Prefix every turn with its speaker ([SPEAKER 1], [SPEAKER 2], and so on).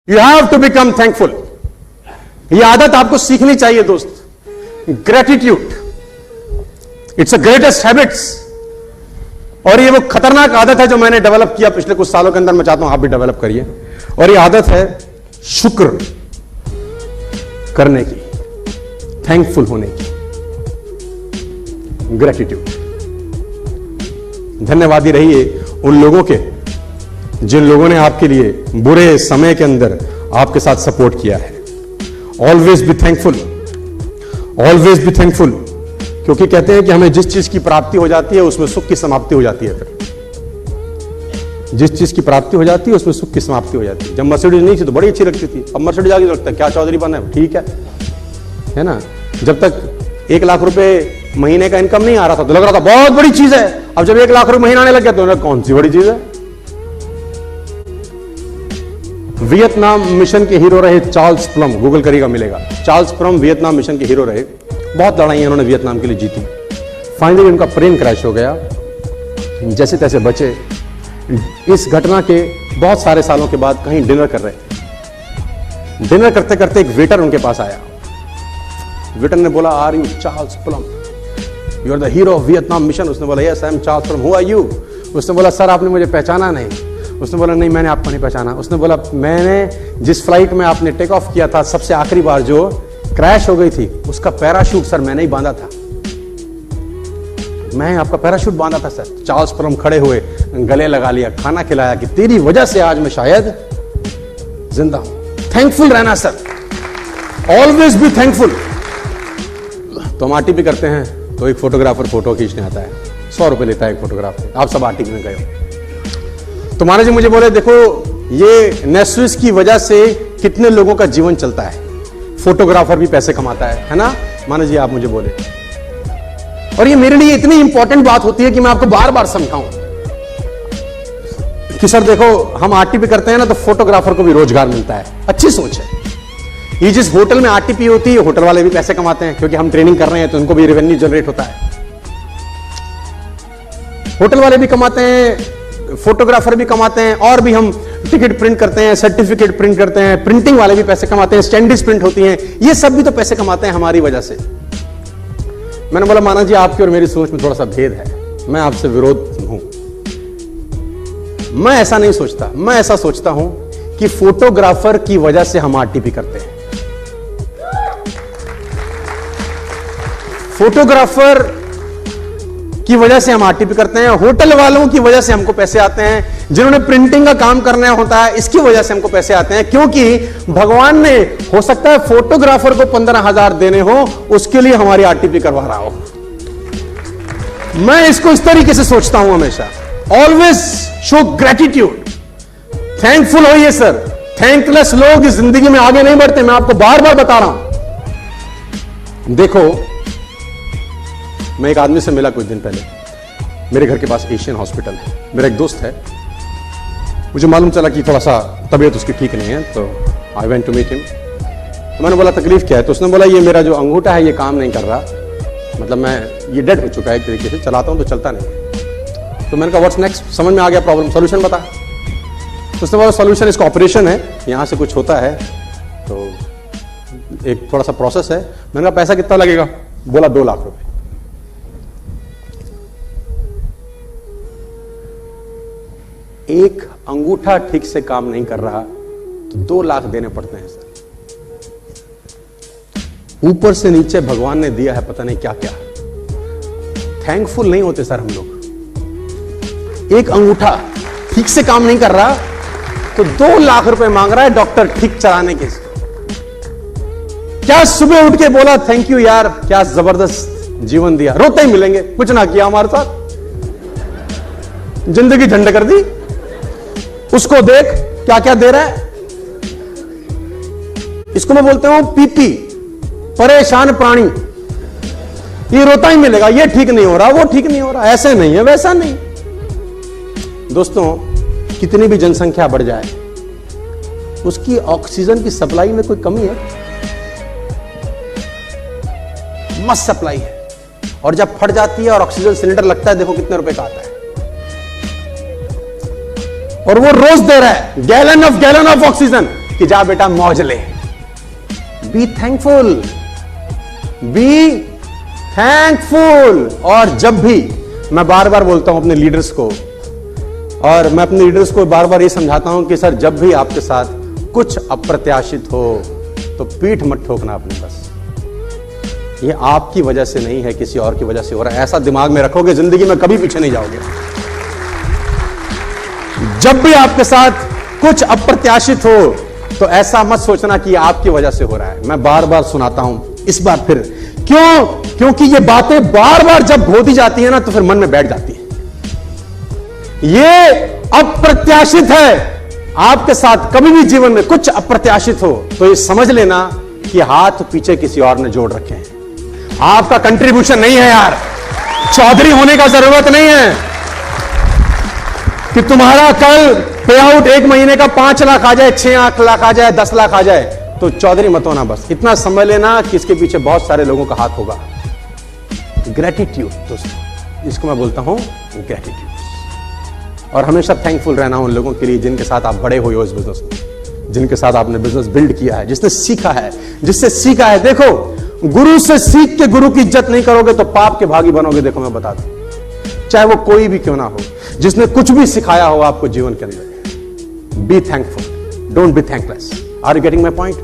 [SPEAKER 1] You have to become thankful. यह आदत आपको सीखनी चाहिए दोस्त। Gratitude, it's a greatest habits. और ये वो खतरनाक आदत है जो मैंने डेवलप किया पिछले कुछ सालों के अंदर। मैं चाहता हूं आप भी डेवलप करिए। और ये आदत है शुक्र करने की, थैंकफुल होने की, ग्रेटिट्यूड। धन्यवादी रहिए उन लोगों के जिन लोगों ने आपके लिए बुरे समय के अंदर आपके साथ सपोर्ट किया है। Always be thankful, always be thankful. क्योंकि कहते हैं कि हमें जिस चीज की प्राप्ति हो जाती है उसमें सुख की समाप्ति हो जाती है। फिर जिस चीज की प्राप्ति हो जाती है उसमें सुख की समाप्ति हो जाती है। जब मर्सिडीज नहीं थी तो बड़ी अच्छी लगती थी, अब मर्सिडीज आगे लगता है क्या चौधरी बना है, ठीक है ना। जब तक 1 लाख रुपए महीने का इनकम नहीं आ रहा था तो लग रहा था बहुत बड़ी चीज है। अब जब 1 लाख रुपए महीना आने लग गया तो कौन सी बड़ी चीज है। वियतनाम मिशन के हीरो रहे चार्ल्स प्लम, गूगल करिएगा मिलेगा। चार्ल्स प्लम वियतनाम मिशन के हीरो रहे। बहुत लड़ाइयां उन्होंने वियतनाम के लिए जीती। फाइनली उनका प्लेन क्रैश हो गया, जैसे तैसे बचे। इस घटना के बहुत सारे सालों के बाद कहीं डिनर कर रहे। डिनर करते करते एक वेटर उनके पास आया। वेटर ने बोला, are you Charles Plum, you are the hero of Vietnam mission. उसने बोला, yes I am Charles Plum, who are you. उसने बोला, सर आपने मुझे पहचाना नहीं। उसने बोला, नहीं मैंने आपको नहीं पहचाना। उसने बोला, मैंने जिस फ्लाइट में आपने टेक ऑफ किया था सबसे आखिरी बार जो क्रैश हो गई थी उसका पैराशूट सर मैंने ही बांधा था, मैं आपका पैराशूट बांधा था सर। चार्ल्स प्लम खड़े हुए, गले लगा लिया, खाना खिलाया कि तेरी वजह से आज मैं शायद जिंदा हूं। थैंकफुल रहना सर, ऑलवेज बी थैंकफुल। तो हम आरटीपी करते हैं तो एक फोटोग्राफर फोटो खींचने आता है, 100 रुपए लेता है एक फोटोग्राफर। आप सब आरटीपी में गए हो। तो माना जी मुझे बोले, देखो ये नेस्विस की वजह से कितने लोगों का जीवन चलता है, फोटोग्राफर भी पैसे कमाता है ना। माना जी आप मुझे बोले, और ये मेरे लिए इतनी इंपॉर्टेंट बात होती है कि मैं आपको बार बार समझाऊं कि सर देखो हम आरटीपी करते हैं ना तो फोटोग्राफर को भी रोजगार मिलता है। अच्छी सोच है। ये जिस होटल में आरटीपी होती है होटल वाले भी पैसे कमाते हैं, क्योंकि हम ट्रेनिंग कर रहे हैं तो उनको भी रेवेन्यू जनरेट होता है। होटल वाले भी कमाते हैं, फोटोग्राफर भी कमाते हैं, और भी हम टिकट प्रिंट करते हैं, सर्टिफिकेट प्रिंट करते हैं, प्रिंटिंग वाले भी पैसे कमाते हैं, स्टैंडीज प्रिंट होती हैं, ये सब भी तो पैसे कमाते हैं हमारी वजह से। मैंने बोला, माना जी आपकी और मेरी सोच में थोड़ा सा भेद है, मैं आपसे विरोध हूं। मैं ऐसा नहीं सोचता, मैं ऐसा सोचता हूं कि फोटोग्राफर की वजह से हम आरटीपी करते हैं। फोटोग्राफर की वजह से हम आरटीपी करते हैं, होटल वालों की वजह से हमको पैसे आते हैं, जिन्होंने प्रिंटिंग का काम करना होता है इसकी वजह से हमको पैसे आते हैं। क्योंकि भगवान ने, हो सकता है फोटोग्राफर को 15,000 देने हो, उसके लिए हमारी आरटीपी करवा रहा हो। मैं इसको इस तरीके से सोचता हूं हमेशा। ऑलवेज शो ग्रेटिट्यूड, थैंकफुल होइए सर। थैंकलेस लोग इस जिंदगी में आगे नहीं बढ़ते, मैं आपको बार बार बता रहा हूं। देखो, मैं एक आदमी से मिला कुछ दिन पहले, मेरे घर के पास एशियन हॉस्पिटल है, मेरा एक दोस्त है। मुझे मालूम चला कि थोड़ा सा तबीयत उसकी ठीक नहीं है, तो I went to meet him. तो मैंने बोला तकलीफ क्या है, तो उसने बोला ये मेरा जो अंगूठा है ये काम नहीं कर रहा, मतलब मैं ये डेड हो चुका है एक तरीके से, चलाता हूं तो चलता नहीं। तो मैंने कहा व्हाट्स नेक्स्ट, समझ में आ गया प्रॉब्लम, सोल्यूशन बता। तो उसने बोला सोल्यूशन इसका ऑपरेशन है, यहां से कुछ होता है तो एक थोड़ा सा प्रोसेस है। मैंने कहा पैसा कितना लगेगा, बोला 2 लाख रुपए। एक अंगूठा ठीक से काम नहीं कर रहा तो 2 लाख देने पड़ते हैं सर। ऊपर से नीचे भगवान ने दिया है पता नहीं क्या क्या। थैंकफुल नहीं होते सर हम लोग। एक अंगूठा ठीक से काम नहीं कर रहा तो 2 लाख रुपए मांग रहा है डॉक्टर ठीक चलाने के। क्या सुबह उठ के बोला थैंक यू यार, क्या जबरदस्त जीवन दिया, रोते ही मिलेंगे, कुछ ना किया हमारे साथ, जिंदगी झंड कर दी। उसको देख क्या क्या दे रहा है। इसको मैं बोलता हूं पीपी, परेशान प्राणी। ये रोता ही मिलेगा, ये ठीक नहीं हो रहा, वो ठीक नहीं हो रहा, ऐसे नहीं है, वैसा नहीं। दोस्तों, कितनी भी जनसंख्या बढ़ जाए, उसकी ऑक्सीजन की सप्लाई में कोई कमी है? मस्त सप्लाई है। और जब फट जाती है और ऑक्सीजन सिलेंडर लगता है, देखो कितने रुपए का आता है। और वो रोज दे रहा है गैलन ऑफ ऑक्सीजन। कि जा बेटा मौज ले। Be thankful, be thankful. और जब भी मैं बार बार बोलता हूं अपने लीडर्स को, और मैं अपने लीडर्स को बार बार ये समझाता हूं कि सर जब भी आपके साथ कुछ अप्रत्याशित हो तो पीठ मत ठोकना अपने, बस ये आपकी वजह से नहीं है, किसी और की वजह से हो रहा है। ऐसा दिमाग में रखोगे, जिंदगी में कभी पीछे नहीं जाओगे। जब भी आपके साथ कुछ अप्रत्याशित हो तो ऐसा मत सोचना कि आपकी वजह से हो रहा है। मैं बार बार सुनाता हूं, इस बार फिर क्यों? क्योंकि ये बातें बार बार जब होती जाती है ना तो फिर मन में बैठ जाती है। ये अप्रत्याशित है। आपके साथ कभी भी जीवन में कुछ अप्रत्याशित हो तो ये समझ लेना कि हाथ पीछे किसी और ने जोड़ रखे हैं। आपका कंट्रीब्यूशन नहीं है यार, चौधरी होने का जरूरत नहीं है कि तुम्हारा कल पे आउट 1 महीने का 5 लाख आ जाए, 6 लाख आ जाए, 10 लाख आ जाए तो चौधरी मत होना। बस इतना समझ लेना कि इसके पीछे बहुत सारे लोगों का हाथ होगा। ग्रेटिट्यूड दोस्तों, इसको मैं बोलता हूं ग्रेटिट्यूड। और हमेशा थैंकफुल रहना उन लोगों के लिए जिनके साथ आप बड़े हुए हो इस बिजनेस में, जिनके साथ आपने बिजनेस बिल्ड किया है, जिसने सीखा है, जिससे सीखा है। देखो, गुरु से सीख के गुरु की इज्जत नहीं करोगे तो पाप के भागी बनोगे। देखो मैं बता दूं, चाहे वो कोई भी क्यों ना हो, जिसने कुछ भी सिखाया हो आपको जीवन के अंदर। Be thankful, don't be thankless. Are you getting my point?